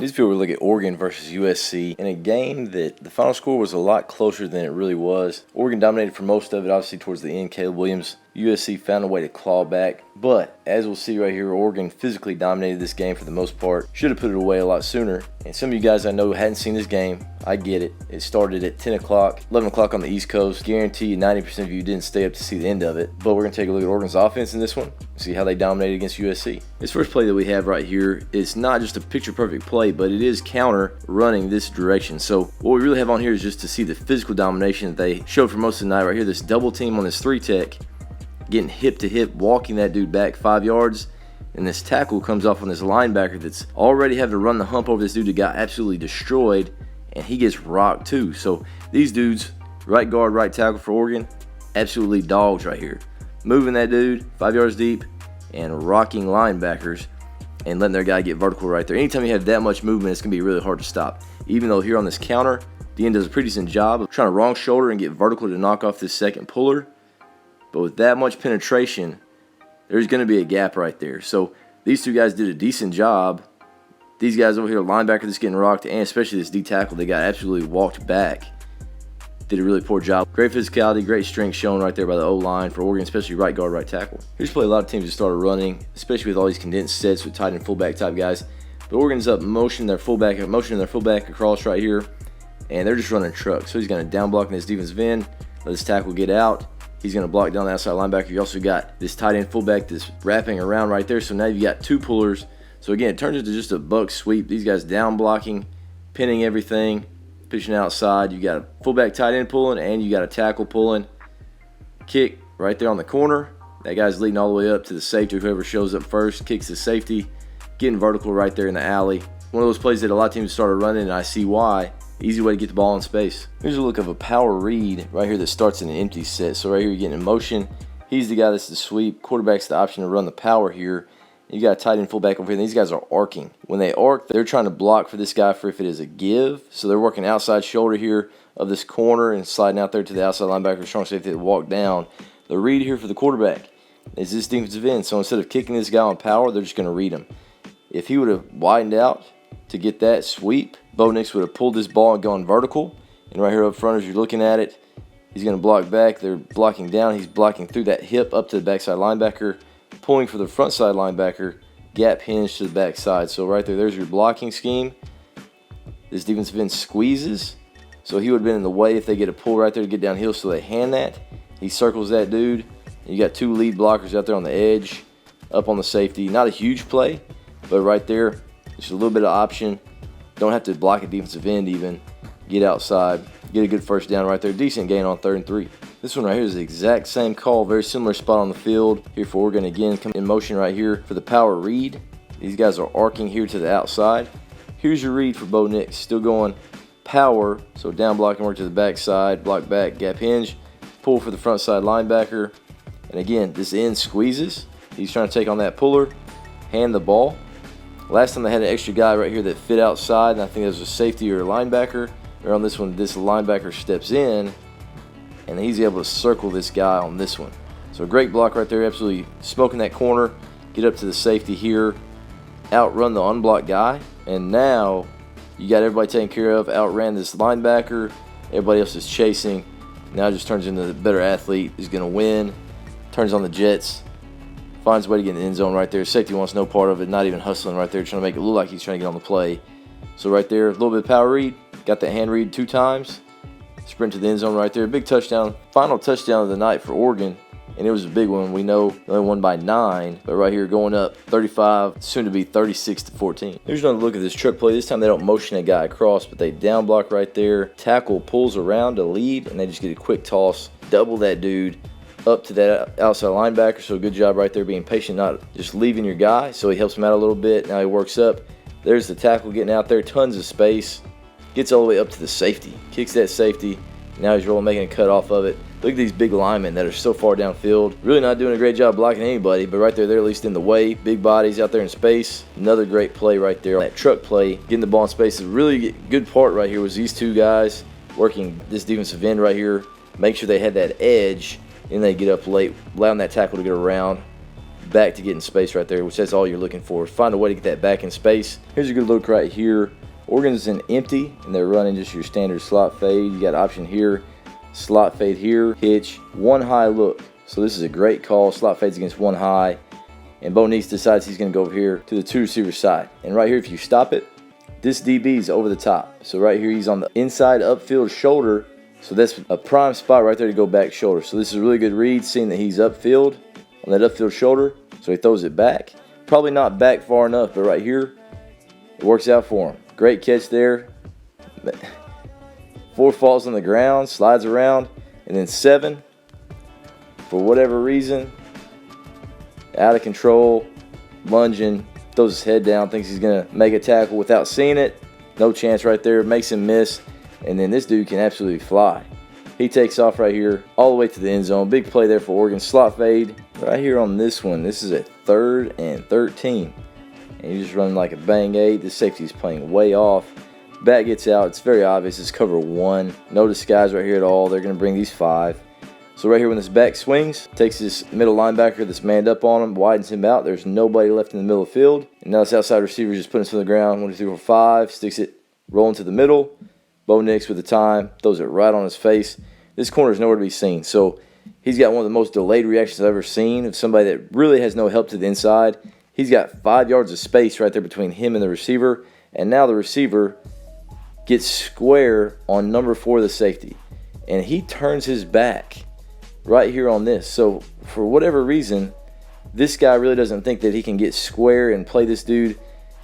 This video we look at Oregon versus USC in a game that the final score was a lot closer than it really was. Oregon dominated for most of it, obviously towards the end. Caleb Williams, USC found a way to claw back, but as we'll see right here, Oregon physically dominated this game for the most part. Should have put it away a lot sooner. And some of you guys I know hadn't seen this game. I get it. It started at 10 o'clock, 11 o'clock on the East Coast. Guarantee you 90% of you didn't stay up to see the end of it. But we're going to take a look at Oregon's offense in this one, see how they dominated against USC. This first play that we have right here is not just a picture-perfect play, but it is counter running this direction. So what we really have on here is just to see the physical domination that they showed for most of the night right here. This double team on this 3-tech, getting hip to hip, walking that dude back 5 yards. And this tackle comes off on this linebacker that's already having to run the hump over this dude that got absolutely destroyed. And he gets rocked too. So these dudes, right guard, right tackle for Oregon, absolutely dogs right here. Moving that dude 5 yards deep and rocking linebackers and letting their guy get vertical right there. Anytime you have that much movement, it's going to be really hard to stop. Even though here on this counter, Dean does a pretty decent job of trying to wrong shoulder and get vertical to knock off this second puller. But with that much penetration, there's going to be a gap right there. So these two guys did a decent job. These guys over here, linebacker that's getting rocked, and especially this D tackle, they got absolutely walked back. Did a really poor job. Great physicality, great strength shown right there by the O-line for Oregon, especially right guard, right tackle. Here's probably a lot of teams that started running, especially with all these condensed sets with tight end fullback type guys. But Oregon's up motioning their fullback across right here, and they're just running trucks. So he's going to down block in this defensive end, let his tackle get out. He's going to block down the outside linebacker. You also got this tight end fullback that's wrapping around right there. So now you got two pullers. So again, it turns into just a buck sweep. These guys down blocking, pinning everything, pitching outside. You got a fullback tight end pulling, and you got a tackle pulling. Kick right there on the corner. That guy's leading all the way up to the safety. Whoever shows up first kicks the safety, getting vertical right there in the alley. One of those plays that a lot of teams started running, and I see why. Easy way to get the ball in space. Here's a look of a power read right here that starts in an empty set. So right here you're getting in motion. He's the guy that's the sweep. Quarterback's the option to run the power here. You got a tight end fullback over here. And these guys are arcing. When they arc, they're trying to block for this guy for if it is a give. So they're working outside shoulder here of this corner and sliding out there to the outside linebacker, strong safety to walk down. The read here for the quarterback is this defensive end. So instead of kicking this guy on power, they're just going to read him. If he would have widened out to get that sweep, Bo Nix would have pulled this ball and gone vertical. And right here up front, as you're looking at it, he's going to block back. They're blocking down. He's blocking through that hip up to the backside linebacker, pulling for the front side linebacker, gap hinge to the backside. So right there, there's your blocking scheme. This defensive end squeezes. So he would have been in the way if they get a pull right there to get downhill, so they hand that. He circles that dude. You got two lead blockers out there on the edge, up on the safety. Not a huge play, but right there, just a little bit of option. Don't have to block a defensive end even. Get outside. Get a good first down right there. Decent gain on 3rd and 3. This one right here is the exact same call. Very similar spot on the field. Here for Oregon again. Come in motion right here for the power read. These guys are arcing here to the outside. Here's your read for Bo Nix. Still going power. So down block and work to the backside. Block back. Gap hinge. Pull for the front side linebacker. And again, this end squeezes. He's trying to take on that puller. Hand the ball. Last time they had an extra guy right here that fit outside, and I think it was a safety or a linebacker. Or on this one, this linebacker steps in, and he's able to circle this guy on this one. So a great block right there, absolutely smoking that corner. Get up to the safety here, outrun the unblocked guy, and now you got everybody taken care of. Outran this linebacker, everybody else is chasing. Now it just turns into the better athlete is going to win. Turns on the Jets. Finds a way to get in the end zone right there. Safety wants no part of it, not even hustling right there, trying to make it look like he's trying to get on the play. So right there, a little bit of power read. Got that hand read 2 times. Sprint to the end zone right there. Big touchdown. Final touchdown of the night for Oregon. And it was a big one. We know they only won by 9. But right here going up 35, soon to be 36-14. Here's another look at this trick play. This time they don't motion a guy across, but they down block right there. Tackle pulls around to lead, and they just get a quick toss. Double that dude up to that outside linebacker. So good job right there being patient, not just leaving your guy. So he helps him out a little bit. Now he works up. There's the tackle getting out there. Tons of space. Gets all the way up to the safety. Kicks that safety. Now he's rolling, making a cut off of it. Look at these big linemen that are so far downfield. Really not doing a great job blocking anybody, but right there, they're at least in the way. Big bodies out there in space. Another great play right there. That truck play, getting the ball in space. A really good part right here was these two guys working this defensive end right here. Make sure they had that edge, and they get up late, allowing that tackle to get around. back to get in space right there, which that's all you're looking for. Find a way to get that back in space. Here's a good look right here. Oregon's in empty, and they're running just your standard slot fade. You got an option here, slot fade here, hitch, one high look. So this is a great call. Slot fades against one high, and Bo Nix decides he's going to go over here to the two receiver side. And right here, if you stop it, this DB is over the top. So right here, he's on the inside upfield shoulder. So that's a prime spot right there to go back shoulder. So this is a really good read, seeing that he's upfield on that upfield shoulder. So he throws it back. Probably not back far enough, but right here, it works out for him. Great catch there. 4 falls on the ground, slides around, and then 7, for whatever reason, out of control, lunging, throws his head down, thinks he's going to make a tackle without seeing it. No chance right there, makes him miss, and then this dude can absolutely fly. He takes off right here, all the way to the end zone. Big play there for Oregon. Slot fade right here on this one. This is a 3rd and 13. And you're just running like a bang 8. This safety is playing way off. Back gets out. It's very obvious. It's cover 1. No disguise right here at all. They're going to bring these 5. So right here when this back swings, takes this middle linebacker that's manned up on him, widens him out. There's nobody left in the middle of the field. And now this outside receiver just putting it to the ground. 1, 2, 3, 4, 5. Sticks it, rolling to the middle. Bo Nix with the time. Throws it right on his face. This corner is nowhere to be seen. So he's got one of the most delayed reactions I've ever seen of somebody that really has no help to the inside. He's got 5 yards of space right there between him and the receiver. And now the receiver gets square on number 4, the safety. And he turns his back right here on this. So for whatever reason, this guy really doesn't think that he can get square and play this dude.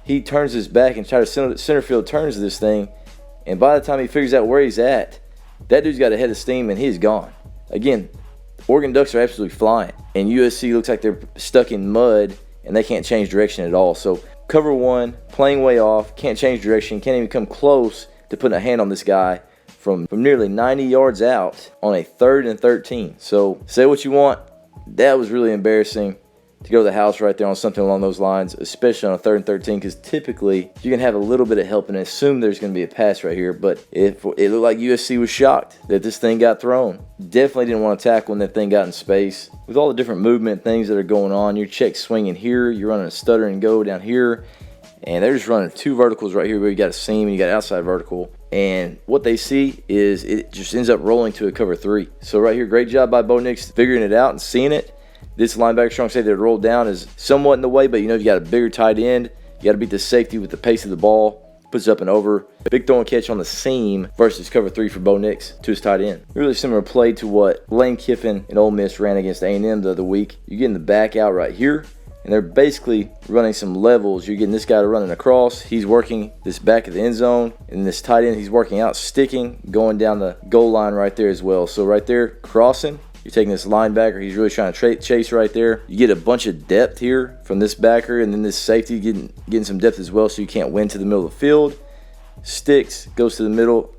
He turns his back and tries to center field turns this thing. And by the time he figures out where he's at, that dude's got a head of steam and he's gone. Again, Oregon Ducks are absolutely flying. And USC looks like they're stuck in mud and they can't change direction at all. So cover 1, playing way off, can't change direction, can't even come close to putting a hand on this guy from nearly 90 yards out on a 3rd and 13. So say what you want, that was really embarrassing to go to the house right there on something along those lines, especially on a 3rd and 13, because typically you can have a little bit of help and assume there's going to be a pass right here. But it looked like USC was shocked that this thing got thrown. Definitely didn't want to tackle when that thing got in space. With all the different movement things that are going on, your check swinging here, you're running a stutter and go down here, and they're just running 2 verticals right here where you got a seam and you got outside vertical. And what they see is it just ends up rolling to a cover 3. So right here, great job by Bo Nix figuring it out and seeing it. This linebacker strong safety that rolled down is somewhat in the way, but you know you got a bigger tight end. You got to beat the safety with the pace of the ball. Puts it up and over. Big throw and catch on the seam versus cover 3 for Bo Nix to his tight end. Really similar play to what Lane Kiffin and Ole Miss ran against A&M the other week. You're getting the back out right here, and they're basically running some levels. You're getting this guy to running across. He's working this back of the end zone, and this tight end, he's working out, sticking, going down the goal line right there as well. So right there, crossing. You're taking this linebacker. He's really trying to chase right there. You get a bunch of depth here from this backer, and then this safety getting some depth as well, so you can't win to the middle of the field. Sticks, goes to the middle.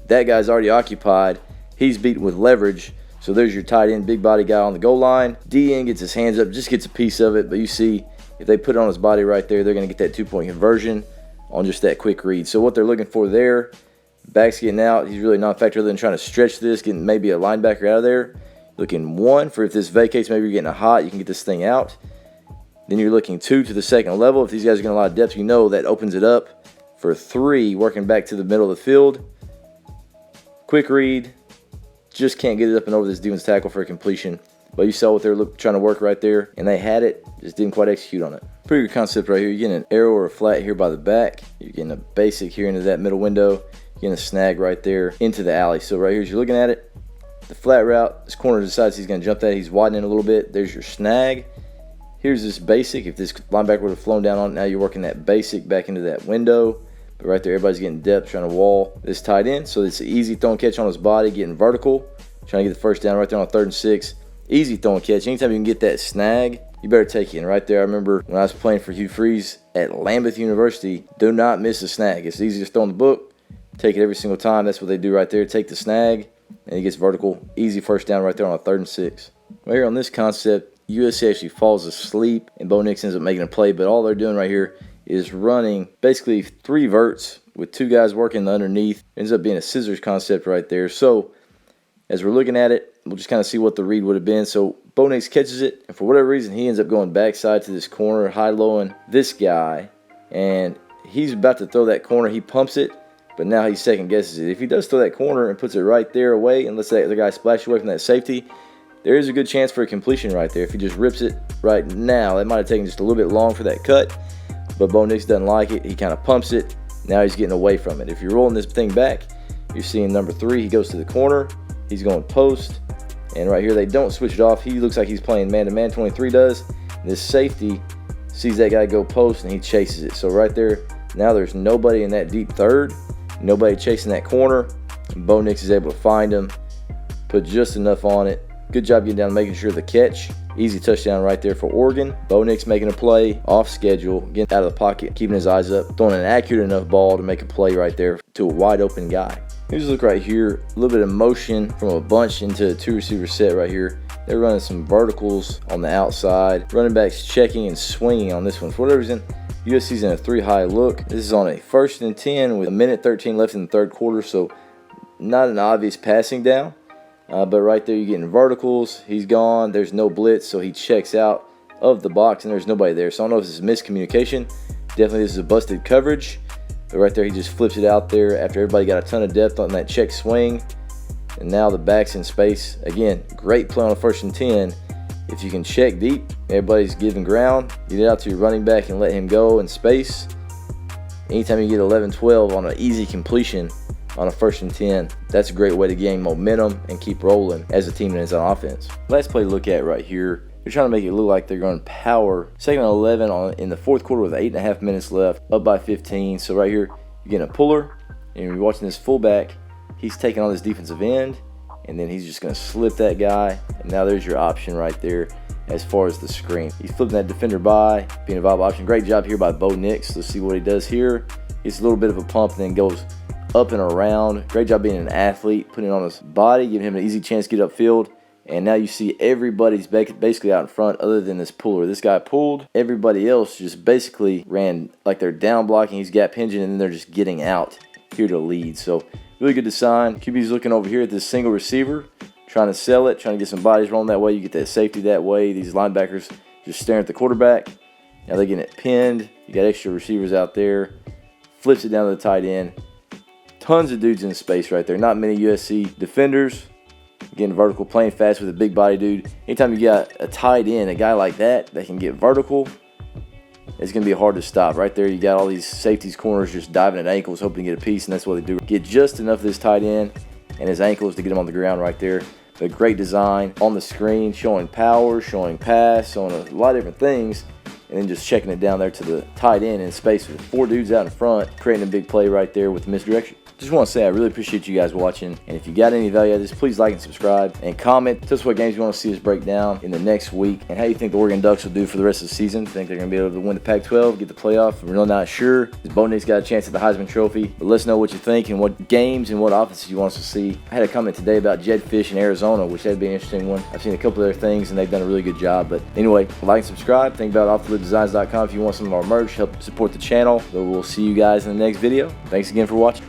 That guy's already occupied. He's beaten with leverage. So there's your tight end, big body guy on the goal line. DN gets his hands up, just gets a piece of it. But you see, if they put it on his body right there, they're going to get that 2-point conversion on just that quick read. So what they're looking for there, back's getting out. He's really not a factor other than trying to stretch this, getting maybe a linebacker out of there. Looking 1 for if this vacates, maybe you're getting a hot, you can get this thing out. Then you're looking 2 to the second level. If these guys are getting a lot of depth, you know that opens it up for 3, working back to the middle of the field. Quick read. Just can't get it up and over this defense tackle for a completion. But you saw what they were trying to work right there, and they had it, just didn't quite execute on it. Pretty good concept right here. You're getting an arrow or a flat here by the back. You're getting a basic here into that middle window. You're getting a snag right there into the alley. So right here, as you're looking at it, the flat route, this corner decides he's going to jump that. He's widening a little bit. There's your snag. Here's this basic. If this linebacker would have flown down on it, now you're working that basic back into that window. But right there, everybody's getting depth, trying to wall this tight end. So it's an easy throw and catch on his body, getting vertical, trying to get the first down right there on 3rd and 6. Easy throw and catch. Anytime you can get that snag, you better take it. And right there, I remember when I was playing for Hugh Freeze at Lambeth University, do not miss a snag. It's the easiest throw in the book. Take it every single time. That's what they do right there. Take the snag, and he gets vertical. Easy first down right there on a 3rd and 6. Right here on this concept, USC actually falls asleep, and Bo Nix ends up making a play. But all they're doing right here is running basically 3 verts with 2 guys working underneath. Ends up being a scissors concept right there. So as we're looking at it, We'll just kind of see what the read would have been. So Bo Nix catches it, and for whatever reason, he ends up going backside to this corner, high-lowing this guy, and he's about to throw that corner. He pumps it, but now he second guesses it. If he does throw that corner and puts it right there away and lets that other guy splash away from that safety, there is a good chance for a completion right there. If he just rips it right now, that might have taken just a little bit long for that cut, but Bo Nix doesn't like it. He kind of pumps it. Now he's getting away from it. If you're rolling this thing back, you're seeing number 3. He goes to the corner. He's going post. And right here, they don't switch it off. He looks like he's playing man-to-man. 23 does. This safety sees that guy go post, and he chases it. So right there, now there's nobody in that deep third. Nobody chasing that corner. And Bo Nix is able to find him. Put just enough on it. Good job getting down, making sure the catch. Easy touchdown right there for Oregon. Bo Nix making a play off schedule, getting out of the pocket, keeping his eyes up, throwing an accurate enough ball to make a play right there to a wide open guy. Here's a look right here. A little bit of motion from a bunch into a 2-receiver set right here. They're running some verticals on the outside. Running backs checking and swinging on this one. For whatever reason, USC's in a 3-high look. This is on a 1st and 10 with 1:13 left in the third quarter, so not an obvious passing down. But right there, you're getting verticals. He's gone. There's no blitz, so he checks out of the box, and there's nobody there. So I don't know if this is miscommunication. Definitely this is a busted coverage. But right there, he just flips it out there after everybody got a ton of depth on that check swing. And now the back's in space. Again, great play on a 1st and 10. If you can check deep, everybody's giving ground. Get it out to your running back and let him go in space. Anytime you get 11-12 on an easy completion on a 1st and 10, that's a great way to gain momentum and keep rolling as a team and as an offense. Last play to look at right here. They're trying to make it look like they're going power. 2nd and 11 in the 4th quarter with 8.5 minutes left, up by 15. So right here, you're getting a puller, and you're watching this fullback. He's taking on this defensive end, and then he's just going to slip that guy. And now there's your option right there as far as the screen. He's flipping that defender by, being a viable option. Great job here by Bo Nix. Let's see what he does here. Gets a little bit of a pump and then goes up and around. Great job being an athlete, putting it on his body, giving him an easy chance to get upfield. And now you see everybody's basically out in front other than this puller. This guy pulled. Everybody else just basically ran like they're down blocking. He's gap hinging, and then they're just getting out here to lead. So really good design. QB's looking over here at this single receiver, trying to sell it, trying to get some bodies rolling that way. You get that safety that way. These linebackers just staring at the quarterback. Now they're getting it pinned. You got extra receivers out there. Flips it down to the tight end. Tons of dudes in space right there. Not many USC defenders. Getting vertical, playing fast with a big body dude. Anytime you got a tight end, a guy like that can get vertical, it's going to be hard to stop. Right there, you got all these safeties, corners just diving at ankles, hoping to get a piece, and that's what they do. Get just enough of this tight end and his ankles to get him on the ground right there. But great design on the screen, showing power, showing pass, showing a lot of different things, and then just checking it down there to the tight end in space with 4 dudes out in front, creating a big play right there with the misdirection. Just want to say I really appreciate you guys watching, and if you got any value out of this, please like and subscribe and comment. Tell us what games you want to see us break down in the next week and how you think the Oregon Ducks will do for the rest of the season. Think they're going to be able to win the Pac-12, get the playoff? We're really not sure. Bo Nix got a chance at the Heisman Trophy, but let us know what you think and what games and what offenses you want us to see. I had a comment today about Jedfish in Arizona, which that'd be an interesting one. I've seen a couple of their things, and they've done a really good job. But anyway, like and subscribe. Think about offtheLidDesigns.com if you want some of our merch. Help support the channel. So we'll see you guys in the next video. Thanks again for watching.